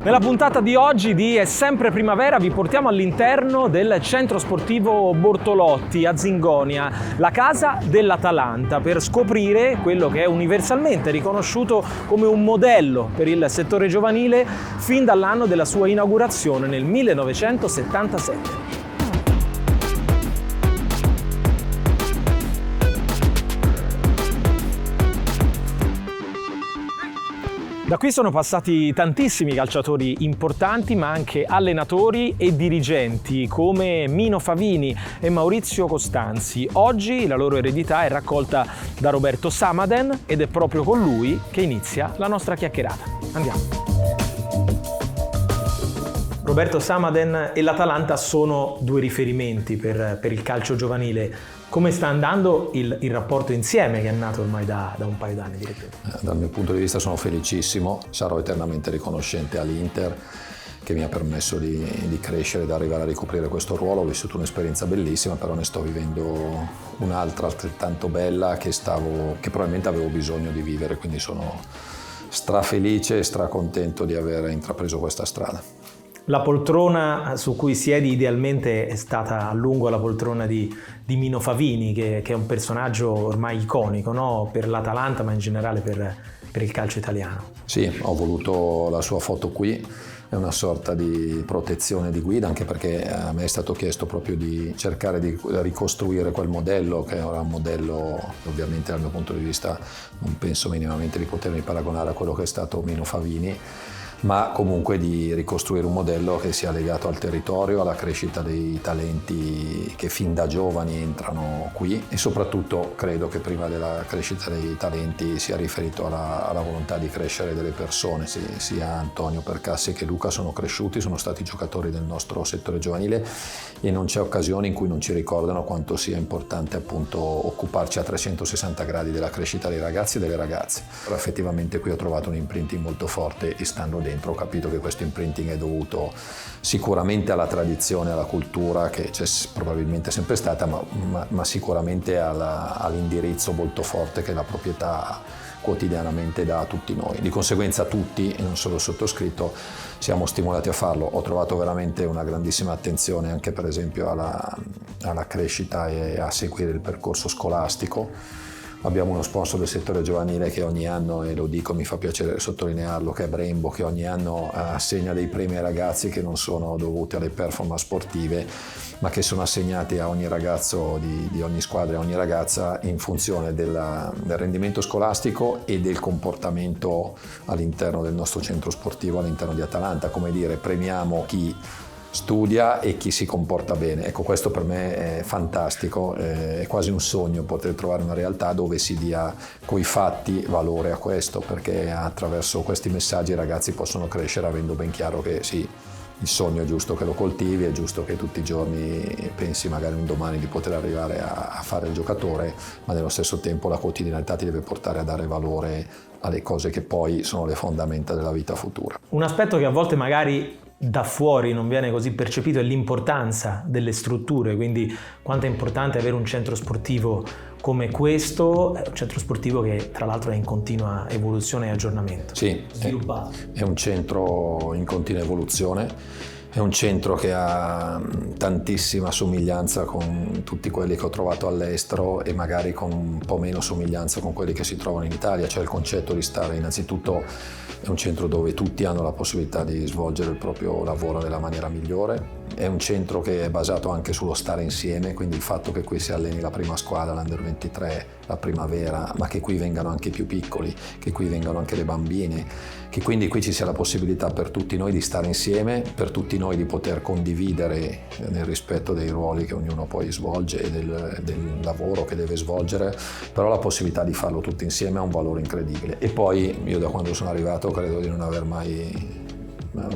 Nella puntata di oggi di È sempre primavera vi portiamo all'interno del centro sportivo Bortolotti a Zingonia, la casa dell'Atalanta, per scoprire quello che è universalmente riconosciuto come un modello per il settore giovanile fin dall'anno della sua inaugurazione nel 1977. Da qui sono passati tantissimi calciatori importanti, ma anche allenatori e dirigenti come Mino Favini e Maurizio Costanzi. Oggi la loro eredità è raccolta da Roberto Samaden ed è proprio con lui che inizia la nostra chiacchierata. Andiamo. Roberto Samaden e l'Atalanta sono due riferimenti per il calcio giovanile. Come sta andando il rapporto insieme che è nato ormai da un paio d'anni, direttore? Dal mio punto di vista sono felicissimo, sarò eternamente riconoscente all'Inter che mi ha permesso di crescere, di arrivare a ricoprire questo ruolo. Ho vissuto un'esperienza bellissima, però ne sto vivendo un'altra altrettanto bella che probabilmente avevo bisogno di vivere, quindi sono strafelice e stracontento di aver intrapreso questa strada. La poltrona su cui siedi idealmente è stata a lungo la poltrona di Mino Favini, che è un personaggio ormai iconico, no? Per l'Atalanta, ma in generale per il calcio italiano. Sì, ho voluto la sua foto qui, è una sorta di protezione di guida, anche perché a me è stato chiesto proprio di cercare di ricostruire quel modello, che era un modello, ovviamente dal mio punto di vista non penso minimamente di potermi paragonare a quello che è stato Mino Favini, ma comunque di ricostruire un modello che sia legato al territorio, alla crescita dei talenti che fin da giovani entrano qui, e soprattutto credo che prima della crescita dei talenti sia riferito alla volontà di crescere delle persone. Sia Antonio Percassi che Luca sono cresciuti, sono stati giocatori del nostro settore giovanile e non c'è occasione in cui non ci ricordano quanto sia importante appunto occuparci a 360 gradi della crescita dei ragazzi e delle ragazze. Però effettivamente qui ho trovato un imprinting molto forte e stando dentro ho capito che questo imprinting è dovuto sicuramente alla tradizione, alla cultura che c'è probabilmente sempre stata, ma sicuramente all'indirizzo molto forte che la proprietà quotidianamente dà a tutti noi. Di conseguenza tutti, e non solo il sottoscritto, siamo stimolati a farlo. Ho trovato veramente una grandissima attenzione anche per esempio alla crescita e a seguire il percorso scolastico. Abbiamo uno sponsor del settore giovanile che ogni anno, e lo dico, mi fa piacere sottolinearlo, che è Brembo, che ogni anno assegna dei premi ai ragazzi che non sono dovuti alle performance sportive, ma che sono assegnati a ogni ragazzo di ogni squadra e a ogni ragazza in funzione del rendimento scolastico e del comportamento all'interno del nostro centro sportivo, all'interno di Atalanta. Come dire, premiamo chi studia e chi si comporta bene. Ecco, questo per me è fantastico, è quasi un sogno poter trovare una realtà dove si dia coi fatti valore a questo, perché attraverso questi messaggi i ragazzi possono crescere avendo ben chiaro che sì, il sogno è giusto che lo coltivi, è giusto che tutti i giorni pensi magari un domani di poter arrivare a fare il giocatore, ma nello stesso tempo la quotidianità ti deve portare a dare valore alle cose che poi sono le fondamenta della vita futura. Un aspetto che a volte magari da fuori non viene così percepito è l'importanza delle strutture, quindi quanto è importante avere un centro sportivo come questo, un centro sportivo che tra l'altro è in continua evoluzione e aggiornamento. Sì, sviluppato. È un centro in continua evoluzione. È un centro che ha tantissima somiglianza con tutti quelli che ho trovato all'estero e magari con un po' meno somiglianza con quelli che si trovano in Italia. C'è il concetto di stare innanzitutto, è un centro dove tutti hanno la possibilità di svolgere il proprio lavoro nella maniera migliore. È un centro che è basato anche sullo stare insieme, quindi il fatto che qui si alleni la prima squadra, l'Under 23, la primavera, ma che qui vengano anche i più piccoli, che qui vengano anche le bambine, che quindi qui ci sia la possibilità per tutti noi di stare insieme, per tutti noi di poter condividere nel rispetto dei ruoli che ognuno poi svolge e del lavoro che deve svolgere, però la possibilità di farlo tutti insieme ha un valore incredibile. E poi io da quando sono arrivato credo di non aver mai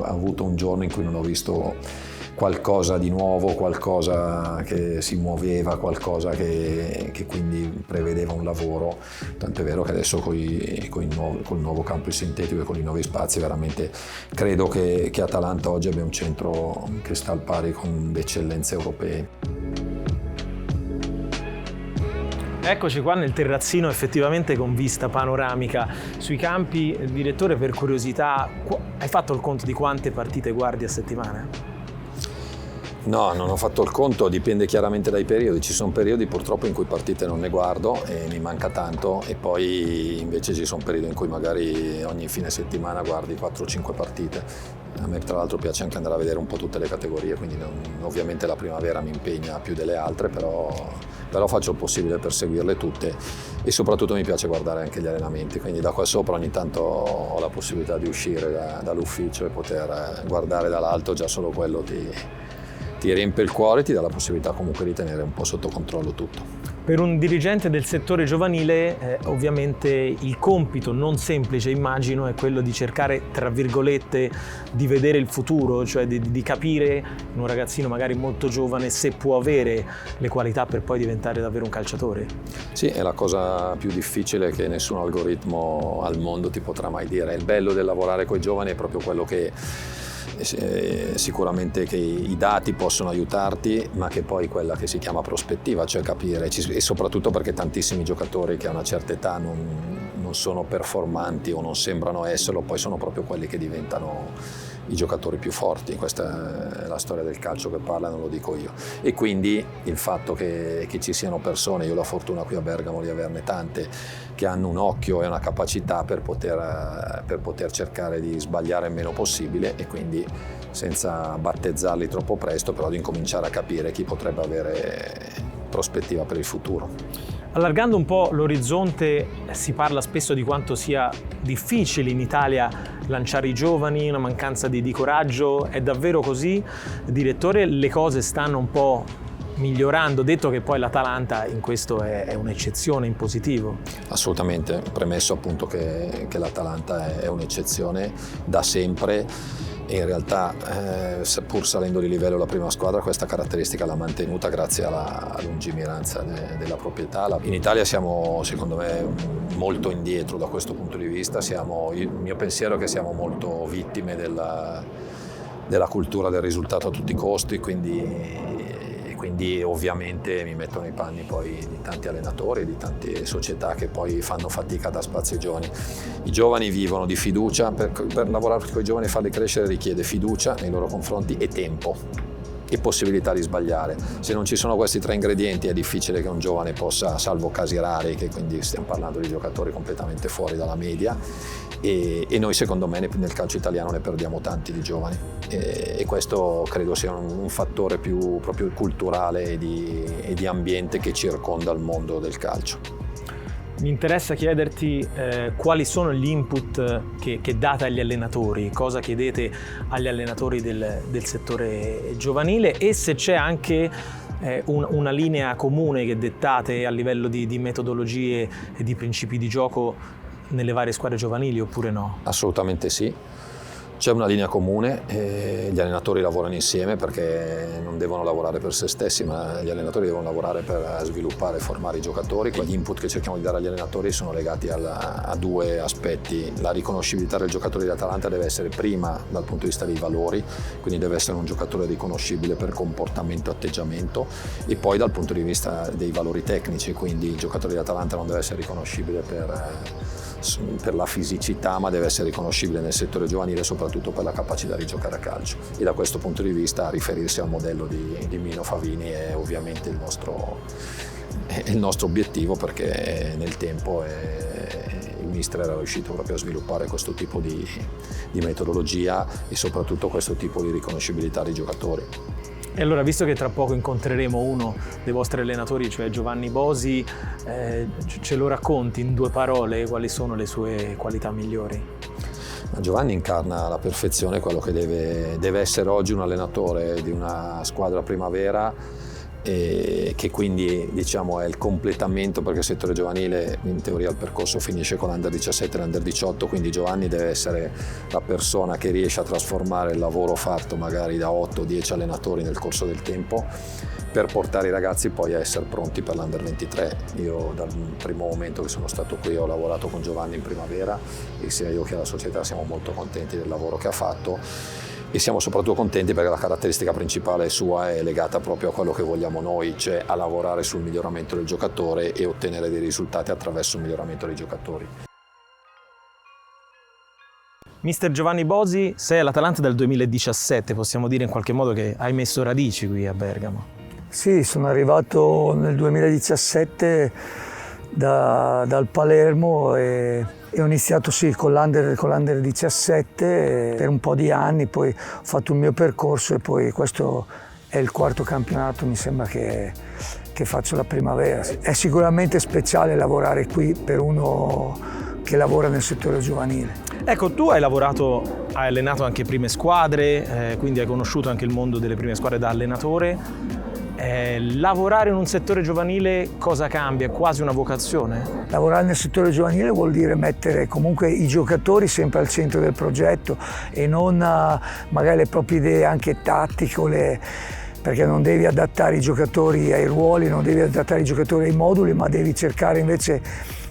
avuto un giorno in cui non ho visto qualcosa di nuovo, qualcosa che si muoveva, qualcosa che quindi prevedeva un lavoro. Tanto è vero che adesso col nuovo campus sintetico e con i nuovi spazi veramente credo che Atalanta oggi abbia un centro che sta al pari con le eccellenze europee. Eccoci qua nel terrazzino effettivamente con vista panoramica sui campi. Direttore, per curiosità, hai fatto il conto di quante partite guardi a settimana? No, non ho fatto il conto, dipende chiaramente dai periodi. Ci sono periodi purtroppo in cui partite non ne guardo e mi manca tanto, e poi invece ci sono periodi in cui magari ogni fine settimana guardi 4-5 partite. A me tra l'altro piace anche andare a vedere un po' tutte le categorie, quindi ovviamente la primavera mi impegna più delle altre, però faccio il possibile per seguirle tutte, e soprattutto mi piace guardare anche gli allenamenti, quindi da qua sopra ogni tanto ho la possibilità di uscire dall'ufficio e poter guardare dall'alto. Già solo quello ti riempie il cuore e ti dà la possibilità comunque di tenere un po' sotto controllo tutto. Per un dirigente del settore giovanile ovviamente il compito non semplice, immagino, è quello di cercare, tra virgolette, di vedere il futuro, cioè di capire in un ragazzino magari molto giovane se può avere le qualità per poi diventare davvero un calciatore. Sì, è la cosa più difficile che nessun algoritmo al mondo ti potrà mai dire. Il bello del lavorare con i giovani è proprio quello che sicuramente che i dati possono aiutarti, ma che poi quella che si chiama prospettiva, cioè capire, e soprattutto perché tantissimi giocatori che a una certa età non sono performanti o non sembrano esserlo, poi sono proprio quelli che diventano i giocatori più forti. Questa è la storia del calcio che parla, non lo dico io. E quindi il fatto che ci siano persone, io ho la fortuna qui a Bergamo di averne tante, che hanno un occhio e una capacità per poter cercare di sbagliare il meno possibile, e quindi senza battezzarli troppo presto, però di incominciare a capire chi potrebbe avere prospettiva per il futuro. Allargando un po' l'orizzonte, si parla spesso di quanto sia difficile in Italia lanciare i giovani, una mancanza di coraggio. È davvero così? Direttore, le cose stanno un po' migliorando, detto che poi l'Atalanta in questo è un'eccezione in positivo. Assolutamente, premesso appunto che l'Atalanta è un'eccezione da sempre, e in realtà pur salendo di livello la prima squadra questa caratteristica l'ha mantenuta grazie alla lungimiranza della proprietà. In Italia siamo secondo me molto indietro da questo punto di vista. Il mio pensiero è che siamo molto vittime della cultura del risultato a tutti i costi, quindi ovviamente mi metto nei panni poi di tanti allenatori, di tante società che poi fanno fatica a dare spazio ai giovani. I giovani vivono di fiducia, per lavorare con i giovani e farli crescere richiede fiducia nei loro confronti e tempo e possibilità di sbagliare. Se non ci sono questi tre ingredienti è difficile che un giovane possa, salvo casi rari, che quindi stiamo parlando di giocatori completamente fuori dalla media, e noi secondo me nel calcio italiano ne perdiamo tanti di giovani, e questo credo sia un fattore più proprio culturale e di ambiente che circonda il mondo del calcio. Mi interessa chiederti quali sono gli input che date agli allenatori, cosa chiedete agli allenatori del settore giovanile, e se c'è anche una linea comune che dettate a livello di metodologie e di principi di gioco nelle varie squadre giovanili, oppure no? Assolutamente sì. C'è una linea comune, gli allenatori lavorano insieme perché non devono lavorare per se stessi, ma gli allenatori devono lavorare per sviluppare e formare i giocatori. Gli input che cerchiamo di dare agli allenatori sono legati a due aspetti. La riconoscibilità del giocatore di Atalanta deve essere prima dal punto di vista dei valori, quindi deve essere un giocatore riconoscibile per comportamento e atteggiamento, e poi dal punto di vista dei valori tecnici, quindi il giocatore di Atalanta non deve essere riconoscibile per la fisicità, ma deve essere riconoscibile nel settore giovanile soprattutto per la capacità di giocare a calcio, e da questo punto di vista riferirsi al modello di Mino Favini è ovviamente il nostro obiettivo, perché nel tempo il mister era riuscito proprio a sviluppare questo tipo di metodologia e soprattutto questo tipo di riconoscibilità dei giocatori. E allora, visto che tra poco incontreremo uno dei vostri allenatori, cioè Giovanni Bosi, ce lo racconti in 2 parole quali sono le sue qualità migliori? Giovanni incarna alla perfezione quello che deve essere oggi un allenatore di una squadra primavera, e che quindi diciamo è il completamento, perché il settore giovanile in teoria il percorso finisce con l'Under 17 e l'Under 18, quindi Giovanni deve essere la persona che riesce a trasformare il lavoro fatto magari da 8-10 allenatori nel corso del tempo per portare i ragazzi poi a essere pronti per l'Under 23. Io dal primo momento che sono stato qui ho lavorato con Giovanni in primavera, e sia io che la società siamo molto contenti del lavoro che ha fatto, e siamo soprattutto contenti perché la caratteristica principale sua è legata proprio a quello che vogliamo noi, cioè a lavorare sul miglioramento del giocatore e ottenere dei risultati attraverso il miglioramento dei giocatori. Mister Giovanni Bosi, sei all'Atalanta dal 2017, possiamo dire in qualche modo che hai messo radici qui a Bergamo. Sì, sono arrivato nel 2017 dal Palermo e ho iniziato con l'Under 17 per un po' di anni, poi ho fatto il mio percorso e poi questo è il quarto campionato, mi sembra che faccio la primavera. È sicuramente speciale lavorare qui per uno che lavora nel settore giovanile. Ecco, tu hai allenato anche prime squadre, quindi hai conosciuto anche il mondo delle prime squadre da allenatore. Lavorare in un settore giovanile cosa cambia? È quasi una vocazione? Lavorare nel settore giovanile vuol dire mettere comunque i giocatori sempre al centro del progetto e non magari le proprie idee anche tattiche, perché non devi adattare i giocatori ai ruoli, non devi adattare i giocatori ai moduli, ma devi cercare invece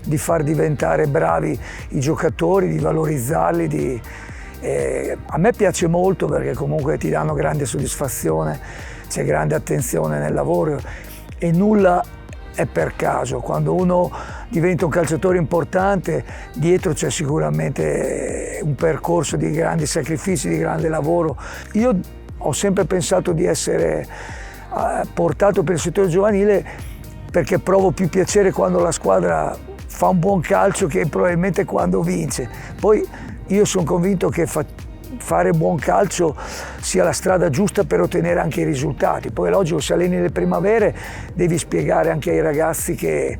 di far diventare bravi i giocatori, di valorizzarli. A me piace molto perché comunque ti danno grande soddisfazione, c'è grande attenzione nel lavoro e nulla è per caso. Quando uno diventa un calciatore importante, dietro c'è sicuramente un percorso di grandi sacrifici, di grande lavoro. Io ho sempre pensato di essere portato per il settore giovanile perché provo più piacere quando la squadra fa un buon calcio che probabilmente quando vince. Poi io sono convinto che fare buon calcio sia la strada giusta per ottenere anche i risultati. Poi è logico, se alleni le primavere devi spiegare anche ai ragazzi che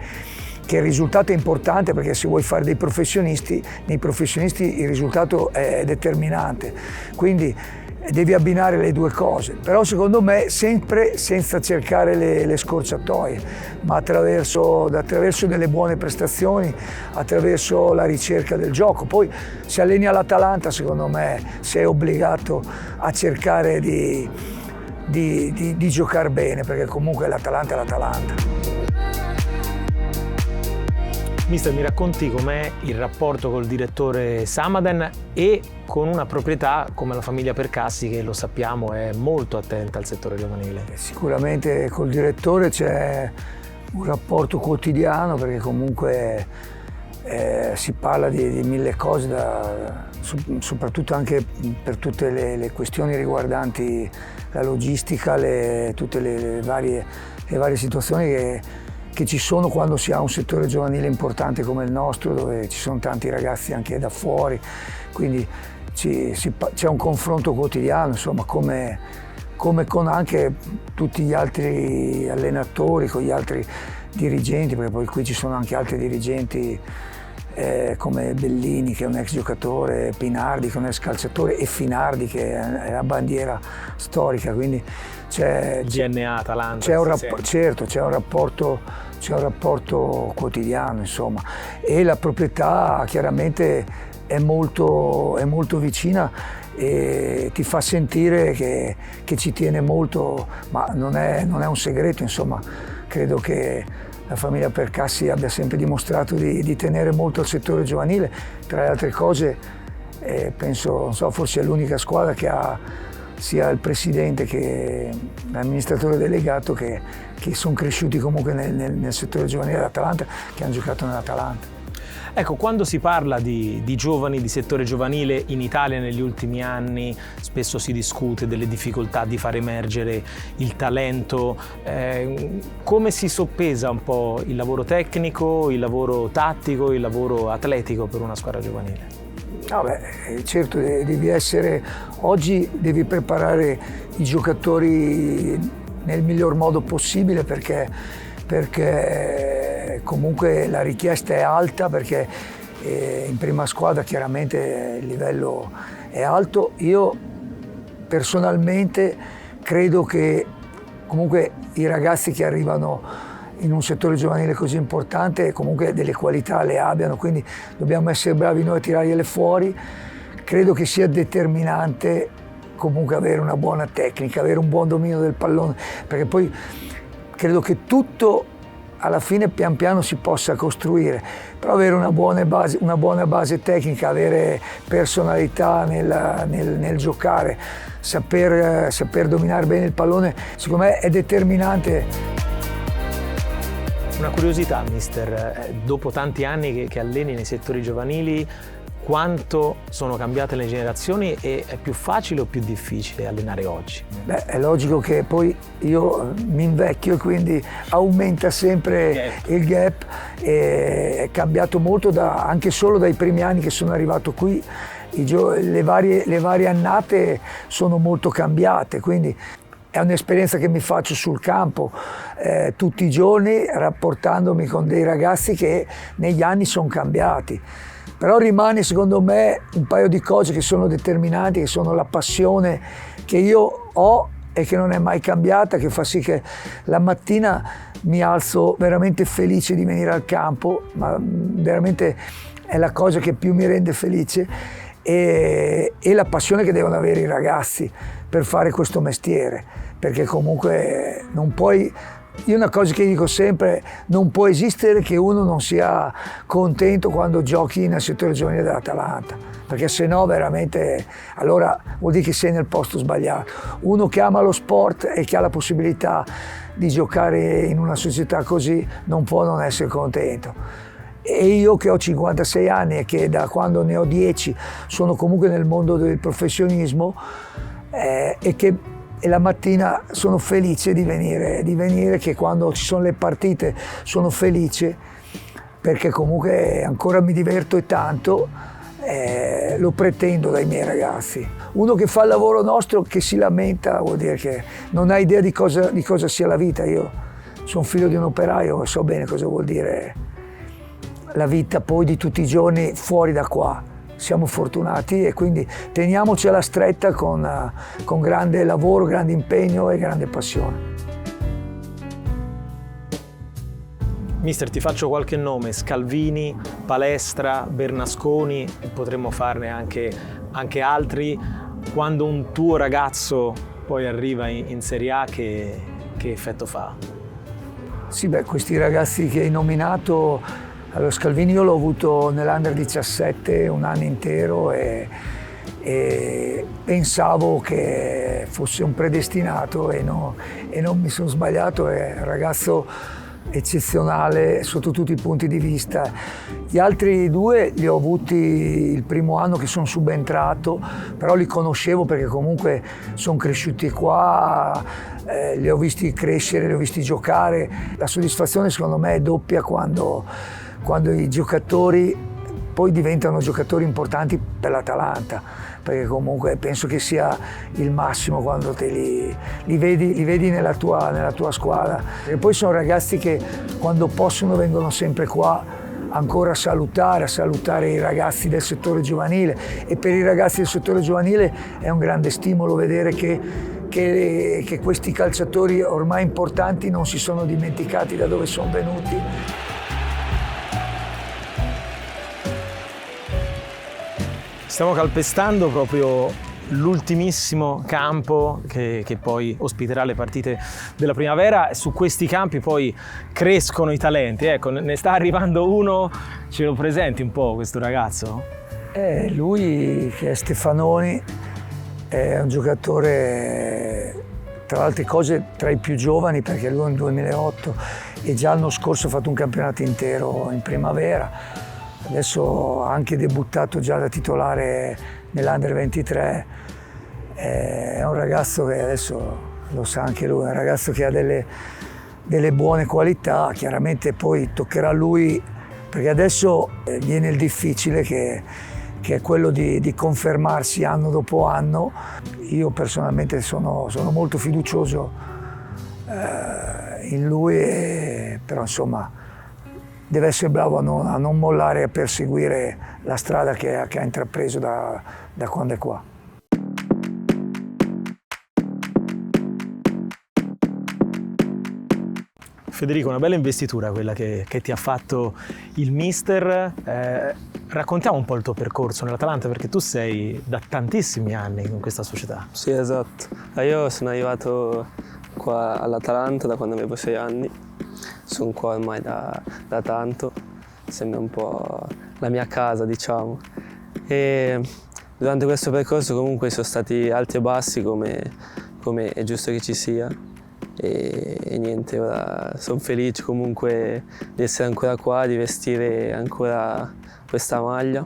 il risultato è importante, perché se vuoi fare dei professionisti, nei professionisti il risultato è determinante. Quindi devi abbinare le due cose, però secondo me sempre senza cercare le scorciatoie, ma attraverso delle buone prestazioni, attraverso la ricerca del gioco. Poi se alleni all'Atalanta, secondo me sei obbligato a cercare di giocare bene, perché comunque l'Atalanta è l'Atalanta. Mister, mi racconti com'è il rapporto col direttore Samaden e con una proprietà come la famiglia Percassi, che lo sappiamo è molto attenta al settore giovanile? Sicuramente col direttore c'è un rapporto quotidiano, perché comunque si parla di mille cose, soprattutto anche per tutte le questioni riguardanti la logistica, tutte le varie situazioni che ci sono quando si ha un settore giovanile importante come il nostro, dove ci sono tanti ragazzi anche da fuori, quindi c'è un confronto quotidiano, insomma, come con anche tutti gli altri allenatori, con gli altri dirigenti, perché poi qui ci sono anche altri dirigenti come Bellini, che è un ex giocatore, Pinardi, che è un ex calciatore, e Finardi, che è la bandiera storica, quindi c'è DNA Atalanta. Certo, c'è un rapporto quotidiano, insomma, e la proprietà chiaramente è molto vicina e ti fa sentire che ci tiene molto, ma non è un segreto, insomma. Credo che la famiglia Percassi abbia sempre dimostrato di tenere molto al settore giovanile. Tra le altre cose, penso, non so, forse è l'unica squadra che ha sia il presidente che l'amministratore delegato che sono cresciuti comunque nel settore giovanile dell'Atalanta, che hanno giocato nell'Atalanta. Ecco, quando si parla di giovani, di settore giovanile in Italia negli ultimi anni, spesso si discute delle difficoltà di far emergere il talento. Come si soppesa un po' il lavoro tecnico, il lavoro tattico, il lavoro atletico per una squadra giovanile? Certo, oggi devi preparare i giocatori nel miglior modo possibile, perché comunque la richiesta è alta, perché in prima squadra chiaramente il livello è alto. Io personalmente credo che comunque i ragazzi che arrivano in un settore giovanile così importante comunque delle qualità le abbiano, quindi dobbiamo essere bravi noi a tirargliele fuori. Credo che sia determinante comunque avere una buona tecnica, avere un buon dominio del pallone, perché poi credo che tutto alla fine pian piano si possa costruire, però avere una buona base tecnica, avere personalità nel giocare, saper dominare bene il pallone, secondo me è determinante. Una curiosità, mister, dopo tanti anni che alleni nei settori giovanili, quanto sono cambiate le generazioni e è più facile o più difficile allenare oggi? Beh, è logico che poi io mi invecchio e quindi aumenta sempre il gap, e è cambiato molto anche solo dai primi anni che sono arrivato qui. Le varie annate sono molto cambiate, quindi è un'esperienza che mi faccio sul campo tutti i giorni, rapportandomi con dei ragazzi che negli anni sono cambiati. Però rimane secondo me un paio di cose che sono determinanti, che sono la passione che io ho e che non è mai cambiata, che fa sì che la mattina mi alzo veramente felice di venire al campo, ma veramente è la cosa che più mi rende felice, e la passione che devono avere i ragazzi per fare questo mestiere, perché comunque non puoi. Io una cosa che dico sempre, non può esistere che uno non sia contento quando giochi nel settore giovanile dell'Atalanta, perché se no veramente allora vuol dire che sei nel posto sbagliato. Uno che ama lo sport e che ha la possibilità di giocare in una società così non può non essere contento. E io che ho 56 anni e che da quando ne ho 10 sono comunque nel mondo del professionismo, e la mattina sono felice di venire, che quando ci sono le partite sono felice, perché comunque ancora mi diverto e tanto, lo pretendo dai miei ragazzi. Uno che fa il lavoro nostro, che si lamenta, vuol dire che non ha idea di cosa sia la vita. Io sono figlio di un operaio e so bene cosa vuol dire la vita poi di tutti i giorni fuori da qua. Siamo fortunati e quindi teniamocela stretta con grande lavoro, grande impegno e grande passione. Mister, ti faccio qualche nome: Scalvini, Palestra, Bernasconi, potremmo farne anche altri. Quando un tuo ragazzo poi arriva in Serie A, che effetto fa? Sì, beh, questi ragazzi che hai nominato. Allora, Scalvini io l'ho avuto nell'Under 17 un anno intero e pensavo che fosse un predestinato e non mi sono sbagliato. È un ragazzo eccezionale sotto tutti i punti di vista. Gli altri due li ho avuti il primo anno che sono subentrato, però li conoscevo perché comunque sono cresciuti qua, li ho visti crescere, li ho visti giocare. La soddisfazione secondo me è doppia quando i giocatori poi diventano giocatori importanti per l'Atalanta, perché comunque penso che sia il massimo quando te li vedi nella tua squadra. E poi sono ragazzi che quando possono vengono sempre qua ancora a salutare i ragazzi del settore giovanile, e per i ragazzi del settore giovanile è un grande stimolo vedere che questi calciatori ormai importanti non si sono dimenticati da dove sono venuti. Stiamo calpestando proprio l'ultimissimo campo che poi ospiterà le partite della primavera. Su questi campi poi crescono i talenti. Ecco, ne sta arrivando uno, ce lo presenti un po' questo ragazzo? Lui, che è Stefanoni, è un giocatore, tra le altre cose, tra i più giovani, perché lui è nel 2008 e già l'anno scorso ha fatto un campionato intero in primavera. Adesso ha anche debuttato già da titolare nell'Under 23. È un ragazzo che adesso lo sa anche lui, è un ragazzo che ha delle buone qualità. Chiaramente poi toccherà a lui, perché adesso viene il difficile che è quello di confermarsi anno dopo anno. Io personalmente sono molto fiducioso in lui, però insomma deve essere bravo a non mollare e a perseguire la strada che ha intrapreso da quando è qua. Federico, una bella investitura quella che ti ha fatto il mister. Raccontiamo un po' il tuo percorso nell'Atalanta, perché tu sei da tantissimi anni in questa società. Sì, esatto. Io sono arrivato qua all'Atalanta da quando avevo 6 anni sono qua ormai da tanto, sembra un po' la mia casa, diciamo. E durante questo percorso comunque sono stati alti e bassi come è giusto che ci sia. E niente, ora sono felice comunque di essere ancora qua, di vestire ancora questa maglia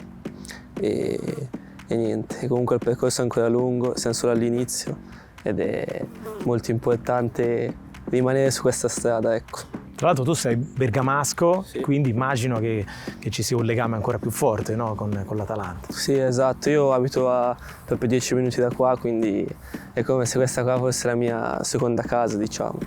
e niente, comunque il percorso è ancora lungo, siamo solo all'inizio ed è molto importante rimanere su questa strada, ecco. Tra l'altro tu sei bergamasco, Sì. quindi immagino che ci sia un legame ancora più forte, no? con l'Atalanta. Sì, esatto, io abito a proprio 10 minuti da qua, quindi è come se questa qua fosse la mia seconda casa, diciamo.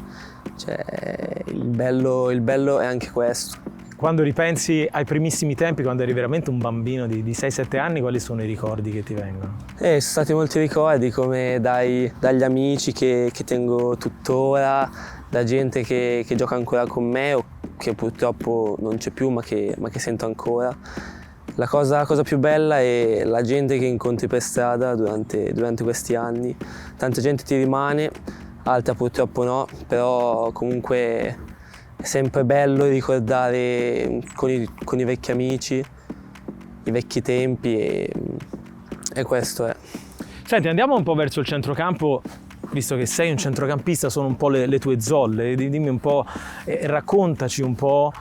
Cioè, il bello è anche questo. Quando ripensi ai primissimi tempi, quando eri veramente un bambino di 6-7 anni, quali sono i ricordi che ti vengono? Sono stati molti ricordi, come dagli amici che tengo tuttora, da gente che gioca ancora con me o che purtroppo non c'è più ma che sento ancora. La cosa più bella è la gente che incontri per strada durante questi anni. Tanta gente ti rimane, altra purtroppo no, però comunque è sempre bello ricordare con i vecchi amici, i vecchi tempi e questo è. Senti, andiamo un po' verso il centrocampo, visto che sei un centrocampista, sono un po' le tue zolle. Dimmi un po', raccontaci un po'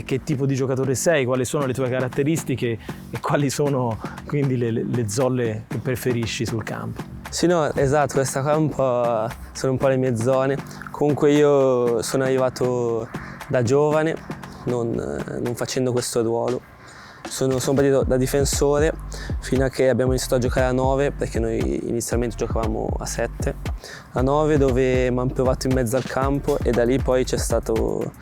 che tipo di giocatore sei, quali sono le tue caratteristiche e quali sono quindi le zolle che preferisci sul campo. Sì, no, esatto, questa qua sono un po' le mie zone. Comunque io sono arrivato da giovane, non facendo questo ruolo. Sono partito da difensore fino a che abbiamo iniziato a giocare a 9, perché noi inizialmente giocavamo a 7. A 9 dove mi hanno provato in mezzo al campo e da lì poi c'è stato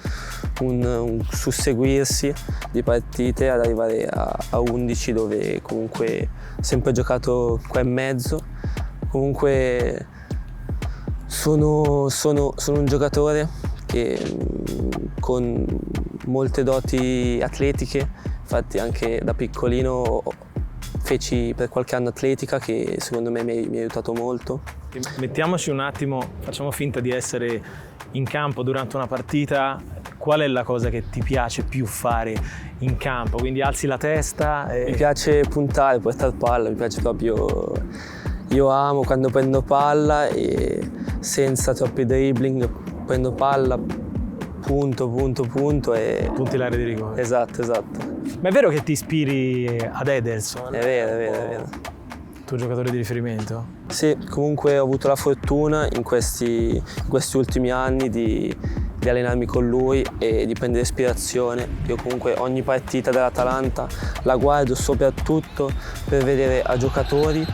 un susseguirsi di partite ad arrivare a 11, dove comunque ho sempre giocato qua in mezzo. Comunque sono un giocatore che con molte doti atletiche. Infatti anche da piccolino feci per qualche anno atletica, che secondo me mi ha aiutato molto. Mettiamoci un attimo, facciamo finta di essere in campo durante una partita. Qual è la cosa che ti piace più fare in campo? Quindi alzi la testa e... Mi piace puntare, portare palla, mi piace proprio... Io amo quando prendo palla e senza troppi dribbling prendo palla, punto e... punti l'area di rigore. Esatto. Ma è vero che ti ispiri ad Ederson? È vero. Il tuo giocatore di riferimento? Sì, comunque ho avuto la fortuna in questi ultimi anni di allenarmi con lui e di prendere ispirazione. Io comunque ogni partita dell'Atalanta la guardo soprattutto per vedere a giocatori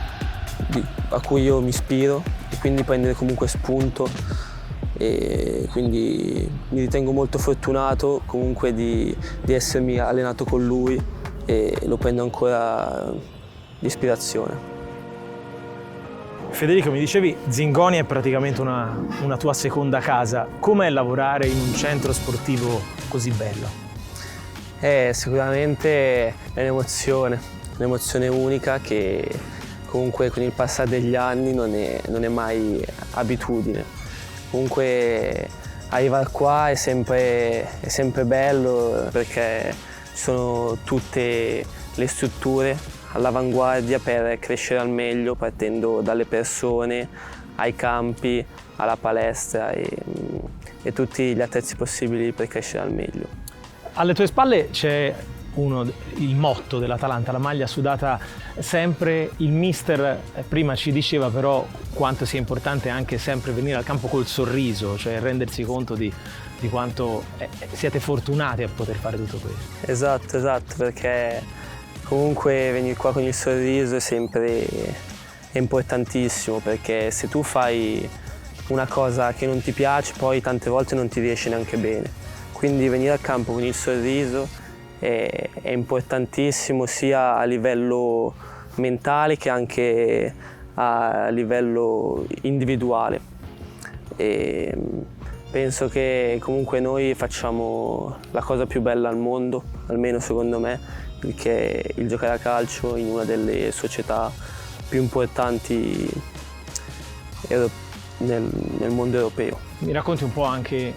a cui io mi ispiro e quindi prendere comunque spunto. E quindi mi ritengo molto fortunato comunque di essermi allenato con lui e lo prendo ancora di ispirazione. Federico, mi dicevi Zingonia è praticamente una tua seconda casa. Com'è lavorare in un centro sportivo così bello? Sicuramente è un'emozione unica che comunque con il passare degli anni non è mai abitudine. Comunque arrivare qua è sempre bello perché ci sono tutte le strutture all'avanguardia per crescere al meglio, partendo dalle persone, ai campi, alla palestra e tutti gli attrezzi possibili per crescere al meglio. Alle tue spalle c'è il motto dell'Atalanta, la maglia sudata sempre. Il mister prima ci diceva però quanto sia importante anche sempre venire al campo col sorriso, cioè rendersi conto di quanto siete fortunati a poter fare tutto questo. Esatto, perché comunque venire qua con il sorriso è importantissimo, perché se tu fai una cosa che non ti piace poi tante volte non ti riesce neanche bene. Quindi venire al campo con il sorriso è importantissimo sia a livello mentale che anche a livello individuale. E penso che comunque noi facciamo la cosa più bella al mondo, almeno secondo me, che è il giocare a calcio in una delle società più importanti nel mondo europeo. Mi racconti un po' anche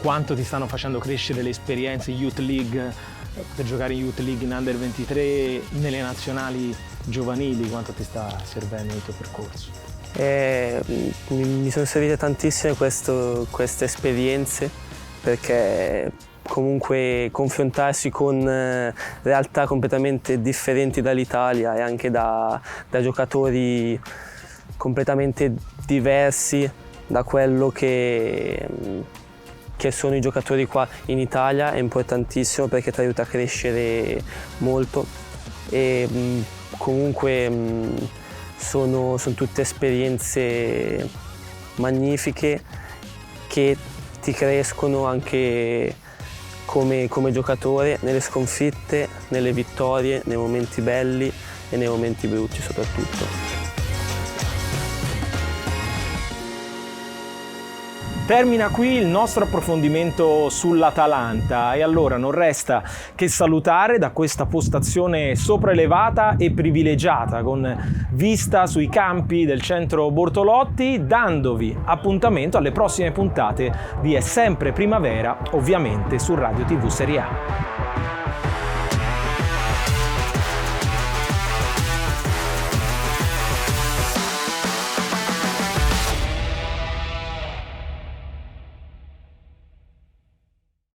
quanto ti stanno facendo crescere le esperienze Youth League, per giocare in Youth League in Under 23, nelle nazionali giovanili, quanto ti sta servendo il tuo percorso? Mi sono servite tantissime queste esperienze, perché comunque confrontarsi con realtà completamente differenti dall'Italia e anche da giocatori completamente diversi da quello che sono i giocatori qua in Italia è importantissimo, perché ti aiuta a crescere molto e comunque sono tutte esperienze magnifiche che ti crescono anche come giocatore, nelle sconfitte, nelle vittorie, nei momenti belli e nei momenti brutti soprattutto. Termina qui il nostro approfondimento sull'Atalanta e allora non resta che salutare da questa postazione sopraelevata e privilegiata con vista sui campi del centro Bortolotti, dandovi appuntamento alle prossime puntate di È sempre primavera, ovviamente su Radio TV Serie A.